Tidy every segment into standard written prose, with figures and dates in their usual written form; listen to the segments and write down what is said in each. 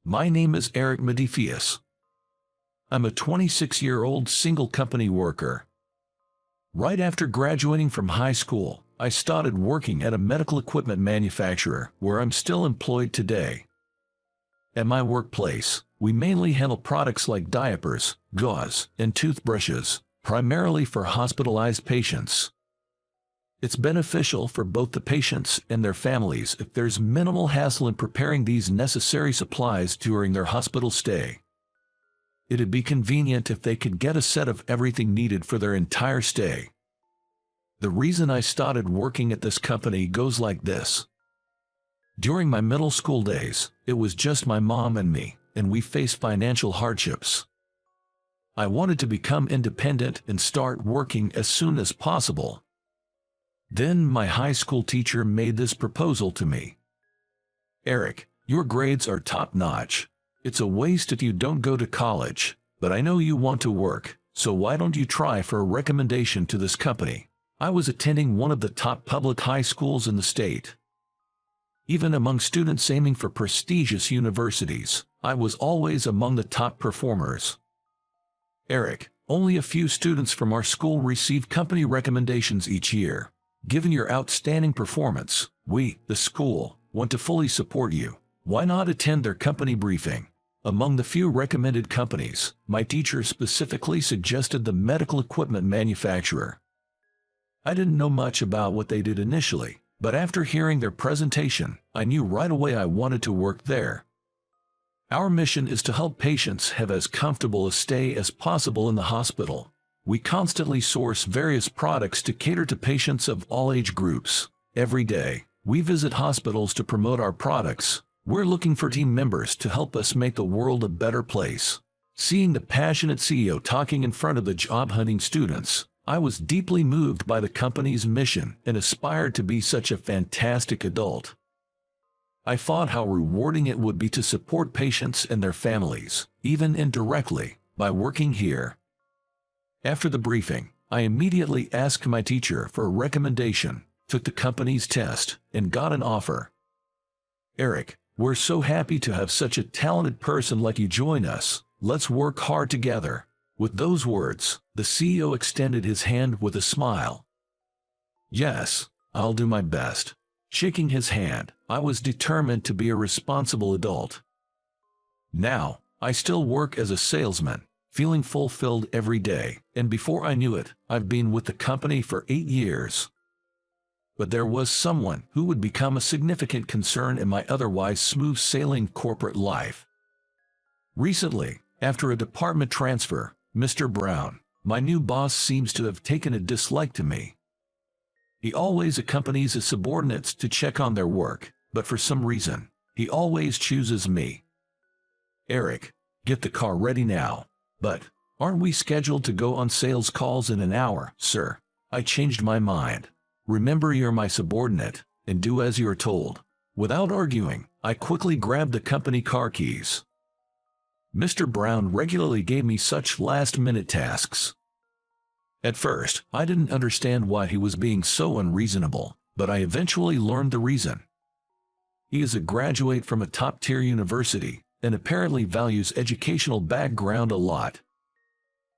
My name is Eric Medifius. I'm a 26-year-old single company worker. Right after graduating from high school, I started working at a medical equipment manufacturer where I'm still employed today. At my workplace, we mainly handle products like diapers, gauze, and toothbrushes, primarily for hospitalized patients. It's beneficial for both the patients and their families if there's minimal hassle in preparing these necessary supplies during their hospital stay. It'd be convenient if they could get a set of everything needed for their entire stay. The reason I started working at this company goes like this. During my middle school days, it was just my mom and me, and we faced financial hardships. I wanted to become independent and start working as soon as possible. Then my high school teacher made this proposal to me. Eric, your grades are top-notch. It's a waste if you don't go to college, but I know you want to work, so why don't you try for a recommendation to this company? I was attending one of the top public high schools in the state. Even among students aiming for prestigious universities, I was always among the top performers. Eric, only a few students from our school receive company recommendations each year. Given your outstanding performance, we, the school, want to fully support you. Why not attend their company briefing? Among the few recommended companies, my teacher specifically suggested the medical equipment manufacturer. I didn't know much about what they did initially, but after hearing their presentation, I knew right away I wanted to work there. Our mission is to help patients have as comfortable a stay as possible in the hospital. We constantly source various products to cater to patients of all age groups. Every day, we visit hospitals to promote our products. We're looking for team members to help us make the world a better place. Seeing the passionate CEO talking in front of the job-hunting students, I was deeply moved by the company's mission and aspired to be such a fantastic adult. I thought how rewarding it would be to support patients and their families, even indirectly, by working here. After the briefing, I immediately asked my teacher for a recommendation, took the company's test, and got an offer. Eric, we're so happy to have such a talented person like you join us. Let's work hard together. With those words, the CEO extended his hand with a smile. Yes, I'll do my best. Shaking his hand, I was determined to be a responsible adult. Now, I still work as a salesman, feeling fulfilled every day, and before I knew it, I've been with the company for 8 years. But there was someone who would become a significant concern in my otherwise smooth-sailing corporate life. Recently, after a department transfer, Mr. Brown, my new boss, seems to have taken a dislike to me. He always accompanies his subordinates to check on their work, but for some reason, he always chooses me. Eric, get the car ready now. But, aren't we scheduled to go on sales calls in an hour, sir? I changed my mind. Remember, you're my subordinate, and do as you're told. Without arguing, I quickly grabbed the company car keys. Mr. Brown regularly gave me such last-minute tasks. At first, I didn't understand why he was being so unreasonable, but I eventually learned the reason. He is a graduate from a top-tier university, and apparently values educational background a lot.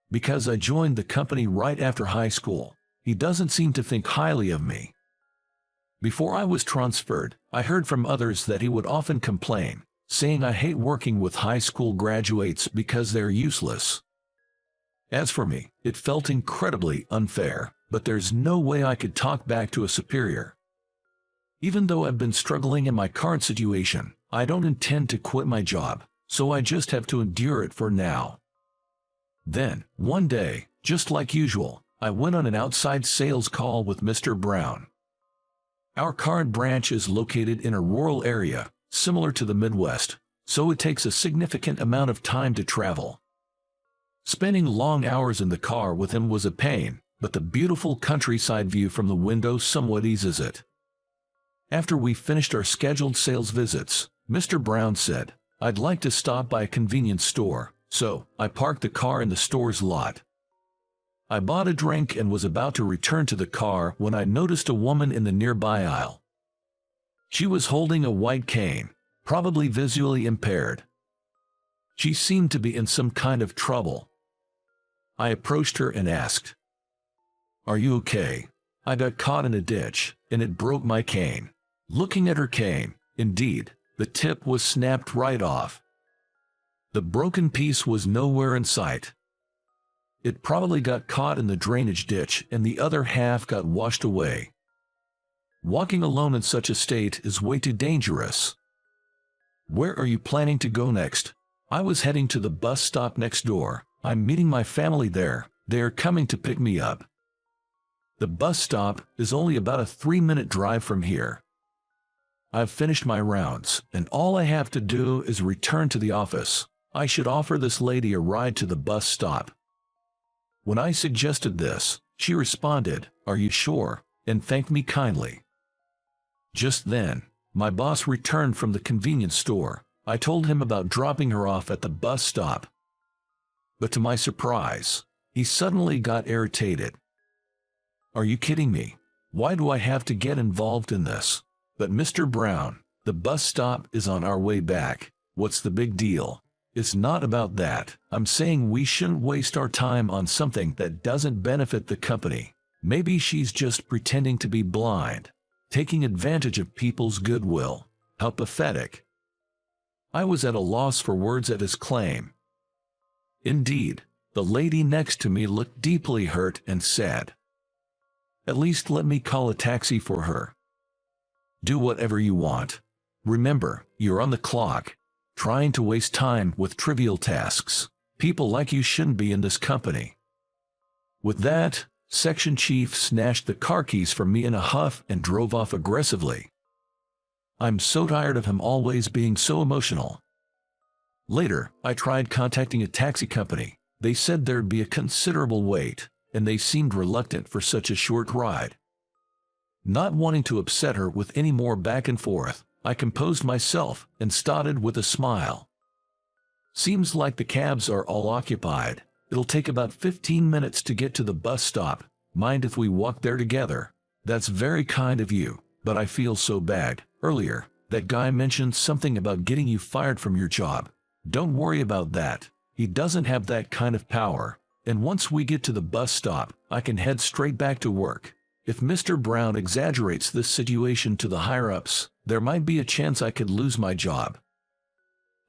Because I joined the company right after high school, he doesn't seem to think highly of me. Before I was transferred, I heard from others that he would often complain, saying I hate working with high school graduates because they're useless. As for me, it felt incredibly unfair, but there's no way I could talk back to a superior. Even though I've been struggling in my current situation, I don't intend to quit my job, so I just have to endure it for now. Then, one day, just like usual, I went on an outside sales call with Mr. Brown. Our current branch is located in a rural area, similar to the Midwest, so it takes a significant amount of time to travel. Spending long hours in the car with him was a pain, but the beautiful countryside view from the window somewhat eases it. After we finished our scheduled sales visits, Mr. Brown said, I'd like to stop by a convenience store, so I parked the car in the store's lot. I bought a drink and was about to return to the car when I noticed a woman in the nearby aisle. She was holding a white cane, probably visually impaired. She seemed to be in some kind of trouble. I approached her and asked, "Are you okay? I got caught in a ditch, and it broke my cane." Looking at her cane, indeed, the tip was snapped right off. The broken piece was nowhere in sight. It probably got caught in the drainage ditch and the other half got washed away. Walking alone in such a state is way too dangerous. "Where are you planning to go next?" "I was heading to the bus stop next door. I'm meeting my family there. They are coming to pick me up." The bus stop is only about a 3-minute drive from here. I've finished my rounds, and all I have to do is return to the office. I should offer this lady a ride to the bus stop. When I suggested this, she responded, "Are you sure?" and thanked me kindly. Just then, my boss returned from the convenience store. I told him about dropping her off at the bus stop. But to my surprise, he suddenly got irritated. "Are you kidding me? Why do I have to get involved in this?" "But Mr. Brown, the bus stop is on our way back. What's the big deal?" "It's not about that. I'm saying we shouldn't waste our time on something that doesn't benefit the company." Maybe she's just pretending to be blind, taking advantage of people's goodwill. How pathetic. I was at a loss for words at his claim. Indeed, the lady next to me looked deeply hurt and said, "At least let me call a taxi for her." "Do whatever you want. Remember, you're on the clock. Trying to waste time with trivial tasks. People like you shouldn't be in this company." With that, Section Chief snatched the car keys from me in a huff and drove off aggressively. I'm so tired of him always being so emotional. Later, I tried contacting a taxi company. They said there'd be a considerable wait, and they seemed reluctant for such a short ride. Not wanting to upset her with any more back and forth, I composed myself and started with a smile. "Seems like the cabs are all occupied. It'll take about 15 minutes to get to the bus stop. Mind if we walk there together?" "That's very kind of you, but I feel so bad. Earlier, that guy mentioned something about getting you fired from your job." "Don't worry about that. He doesn't have that kind of power. And once we get to the bus stop, I can head straight back to work. If Mr. Brown exaggerates this situation to the higher-ups, there might be a chance I could lose my job.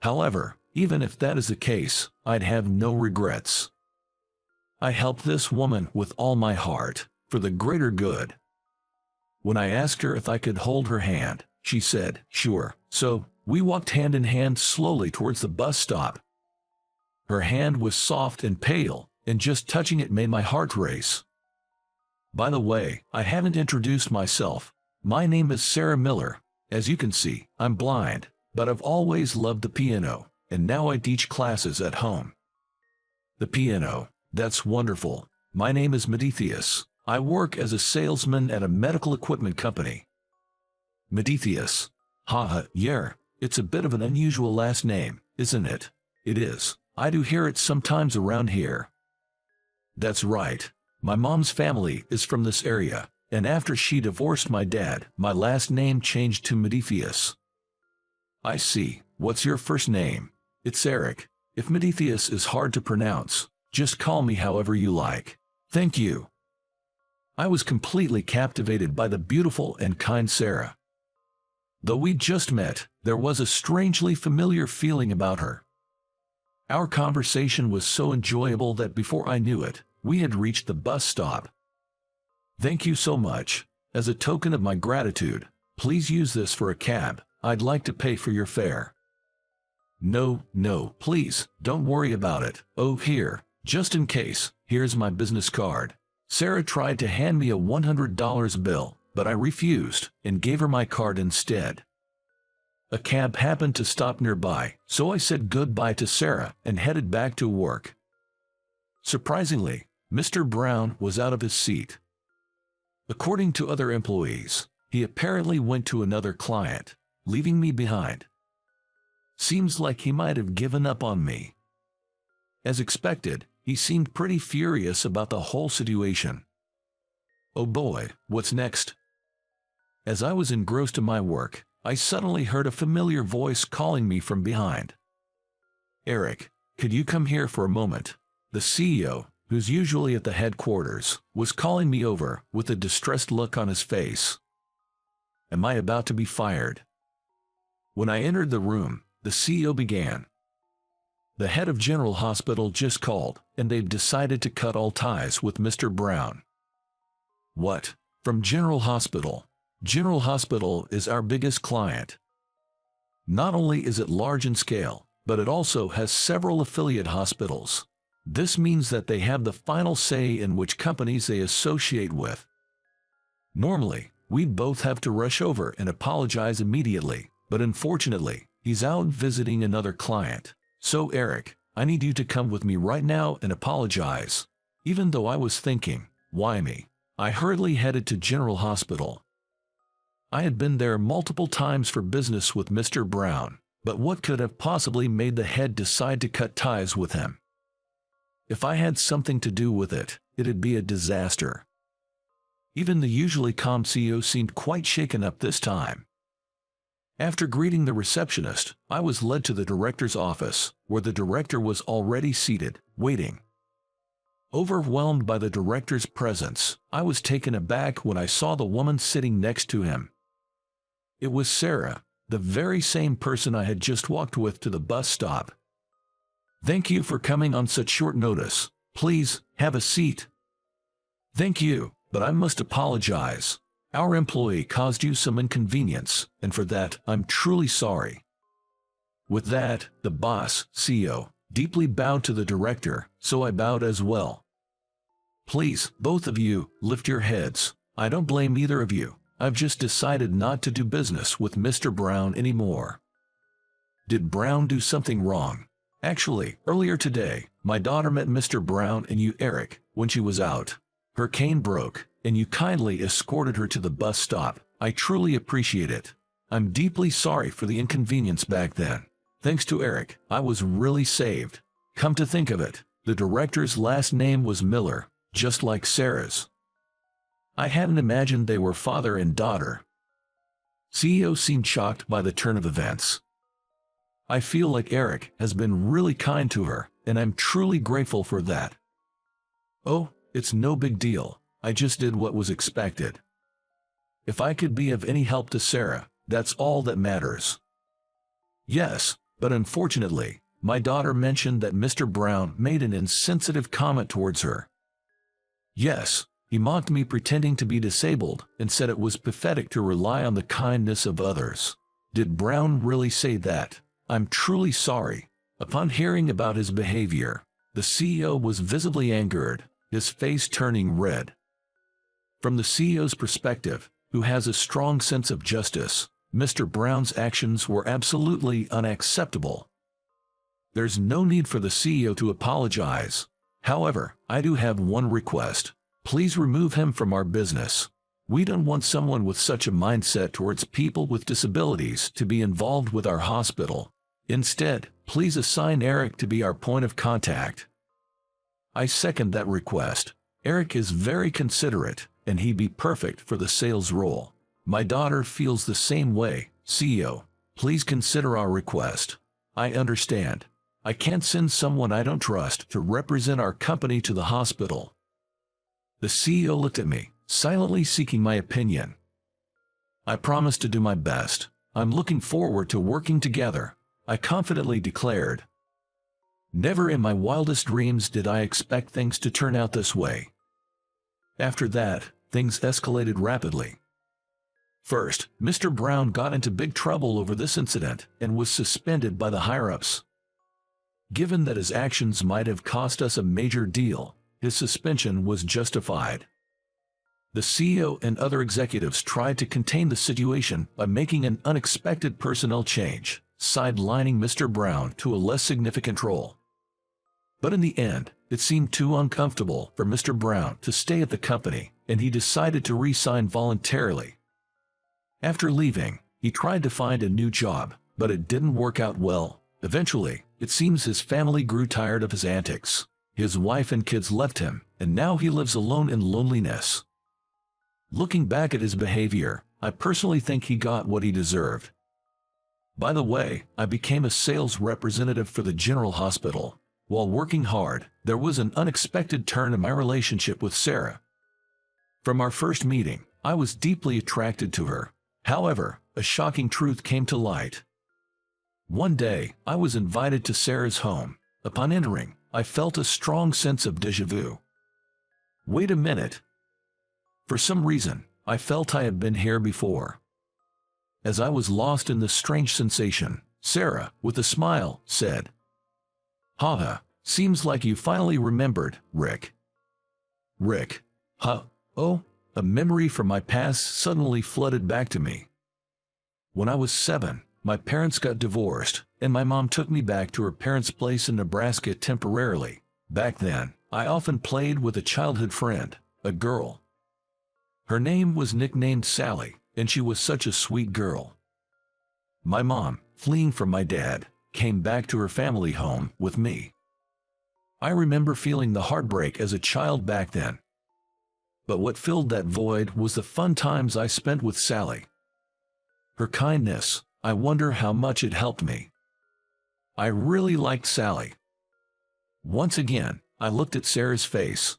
However, even if that is the case, I'd have no regrets. I helped this woman with all my heart, for the greater good." When I asked her if I could hold her hand, she said, "Sure." So, we walked hand in hand slowly towards the bus stop. Her hand was soft and pale, and just touching it made my heart race. By the way, I haven't introduced myself. My name is Sarah Miller. As you can see, I'm blind, but I've always loved the piano, and now I teach classes at home. "The piano, that's wonderful. My name is Medithius. I work as a salesman at a medical equipment company." "Medithius. Haha, yeah, it's a bit of an unusual last name, isn't it?" "It is. I do hear it sometimes around here." "That's right. My mom's family is from this area, and after she divorced my dad, my last name changed to Medithius." "I see. What's your first name?" "It's Eric. If Medithius is hard to pronounce, just call me however you like." "Thank you." I was completely captivated by the beautiful and kind Sarah. Though we just met, there was a strangely familiar feeling about her. Our conversation was so enjoyable that before I knew it, we had reached the bus stop. "Thank you so much. As a token of my gratitude, please use this for a cab. I'd like to pay for your fare." No, please, don't worry about it." "Oh, here, just in case, here's my business card." Sarah tried to hand me a $100 bill, but I refused and gave her my card instead. A cab happened to stop nearby, so I said goodbye to Sarah and headed back to work. Surprisingly, Mr. Brown was out of his seat. According to other employees, he apparently went to another client, leaving me behind. Seems like he might have given up on me. As expected, he seemed pretty furious about the whole situation. Oh boy, what's next? As I was engrossed in my work, I suddenly heard a familiar voice calling me from behind. Eric, could you come here for a moment? The CEO, who's usually at the headquarters, was calling me over with a distressed look on his face. Am I about to be fired? When I entered the room, the CEO began. The head of General Hospital just called, and they've decided to cut all ties with Mr. Brown. What? From General Hospital? General Hospital is our biggest client. Not only is it large in scale, but it also has several affiliate hospitals. This means that they have the final say in which companies they associate with. Normally, we'd both have to rush over and apologize immediately, but unfortunately, he's out visiting another client. So Eric, I need you to come with me right now and apologize. Even though I was thinking, why me? I hurriedly headed to General Hospital. I had been there multiple times for business with Mr. Brown, but what could have possibly made the head decide to cut ties with him? If I had something to do with it, it'd be a disaster. Even the usually calm CEO seemed quite shaken up this time. After greeting the receptionist, I was led to the director's office, where the director was already seated, waiting. Overwhelmed by the director's presence, I was taken aback when I saw the woman sitting next to him. It was Sarah, the very same person I had just walked with to the bus stop. Thank you for coming on such short notice. Please, have a seat. Thank you, but I must apologize. Our employee caused you some inconvenience, and for that, I'm truly sorry. With that, the boss, CEO, deeply bowed to the director, so I bowed as well. Please, both of you, lift your heads. I don't blame either of you. I've just decided not to do business with Mr. Brown anymore. Did Brown do something wrong? Actually, earlier today, my daughter met Mr. Brown and you, Eric, when she was out. Her cane broke, and you kindly escorted her to the bus stop. I truly appreciate it. I'm deeply sorry for the inconvenience back then. Thanks to Eric, I was really saved. Come to think of it, the director's last name was Miller, just like Sarah's. I hadn't imagined they were father and daughter. CEO seemed shocked by the turn of events. I feel like Eric has been really kind to her, and I'm truly grateful for that. Oh, it's no big deal. I just did what was expected. If I could be of any help to Sarah, that's all that matters. Yes, but unfortunately, my daughter mentioned that Mr. Brown made an insensitive comment towards her. Yes, he mocked me pretending to be disabled and said it was pathetic to rely on the kindness of others. Did Brown really say that? I'm truly sorry. Upon hearing about his behavior, the CEO was visibly angered, his face turning red. From the CEO's perspective, who has a strong sense of justice, Mr. Brown's actions were absolutely unacceptable. There's no need for the CEO to apologize. However, I do have one request. Please remove him from our business. We don't want someone with such a mindset towards people with disabilities to be involved with our hospital. Instead, please assign Eric to be our point of contact. I second that request. Eric is very considerate, and he'd be perfect for the sales role. My daughter feels the same way. CEO, please consider our request. I understand. I can't send someone I don't trust to represent our company to the hospital. The CEO looked at me, silently seeking my opinion. I promise to do my best. I'm looking forward to working together, I confidently declared. Never in my wildest dreams did I expect things to turn out this way. After that, things escalated rapidly. First, Mr. Brown got into big trouble over this incident and was suspended by the higher-ups. Given that his actions might have cost us a major deal, his suspension was justified. The CEO and other executives tried to contain the situation by making an unexpected personnel change, sidelining Mr. Brown to a less significant role. But in the end, it seemed too uncomfortable for Mr. Brown to stay at the company, and he decided to resign voluntarily. After leaving, he tried to find a new job, but it didn't work out well. Eventually, it seems his family grew tired of his antics. His wife and kids left him, and now he lives alone in loneliness. Looking back at his behavior, I personally think he got what he deserved. By the way, I became a sales representative for the General Hospital. While working hard, there was an unexpected turn in my relationship with Sarah. From our first meeting, I was deeply attracted to her. However, a shocking truth came to light. One day, I was invited to Sarah's home. Upon entering, I felt a strong sense of déjà vu. Wait a minute. For some reason, I felt I had been here before. As I was lost in this strange sensation, Sarah, with a smile, said, "Haha, seems like you finally remembered, Rick." Rick? Huh? Oh, a memory from my past suddenly flooded back to me. When I was 7, my parents got divorced, and my mom took me back to her parents' place in Nebraska temporarily. Back then, I often played with a childhood friend, a girl. Her name was nicknamed Sally, and she was such a sweet girl. My mom, fleeing from my dad, came back to her family home with me. I remember feeling the heartbreak as a child back then. But what filled that void was the fun times I spent with Sally. Her kindness, I wonder how much it helped me. I really liked Sally. Once again, I looked at Sarah's face.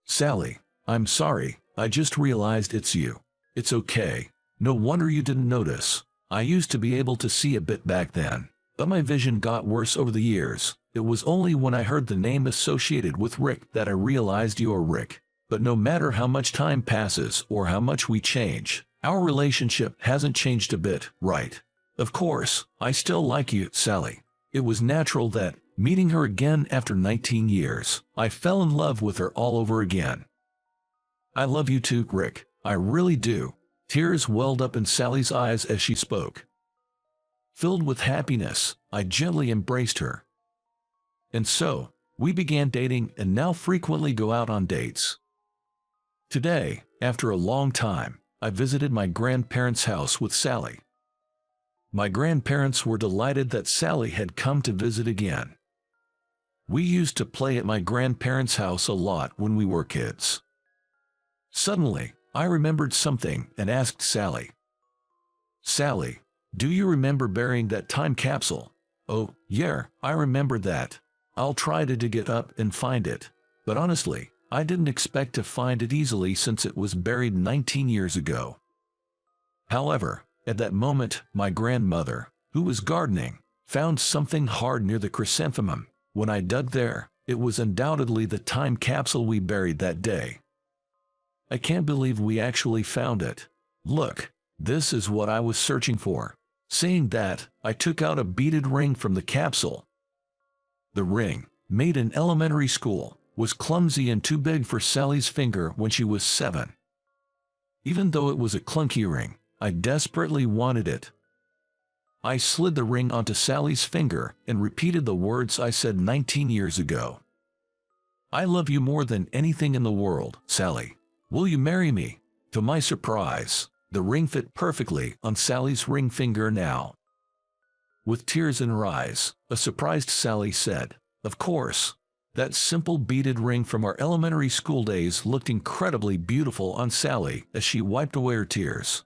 "Sally, I'm sorry, I just realized it's you. It's okay. No wonder you didn't notice. I used to be able to see a bit back then, but my vision got worse over the years. It was only when I heard the name associated with Rick that I realized you're Rick. But no matter how much time passes or how much we change, our relationship hasn't changed a bit, right? Of course, I still like you, Sally." It was natural that, meeting her again after 19 years, I fell in love with her all over again. "I love you too, Rick. I really do." Tears welled up in Sally's eyes as she spoke. Filled with happiness, I gently embraced her. And so, we began dating and now frequently go out on dates. Today, after a long time, I visited my grandparents' house with Sally. My grandparents were delighted that Sally had come to visit again. We used to play at my grandparents' house a lot when we were kids. Suddenly, I remembered something and asked Sally, "Sally, do you remember burying that time capsule?" "Oh, yeah, I remember that. I'll try to dig it up and find it. But honestly, I didn't expect to find it easily since it was buried 19 years ago." However, at that moment, my grandmother, who was gardening, found something hard near the chrysanthemum. When I dug there, it was undoubtedly the time capsule we buried that day. "I can't believe we actually found it. Look, this is what I was searching for." Saying that, I took out a beaded ring from the capsule. The ring, made in elementary school, was clumsy and too big for Sally's finger when she was 7. Even though it was a clunky ring, I desperately wanted it. I slid the ring onto Sally's finger and repeated the words I said 19 years ago. "I love you more than anything in the world, Sally. Will you marry me?" To my surprise, the ring fit perfectly on Sally's ring finger now. With tears in her eyes, a surprised Sally said, "Of course." That simple beaded ring from our elementary school days looked incredibly beautiful on Sally as she wiped away her tears.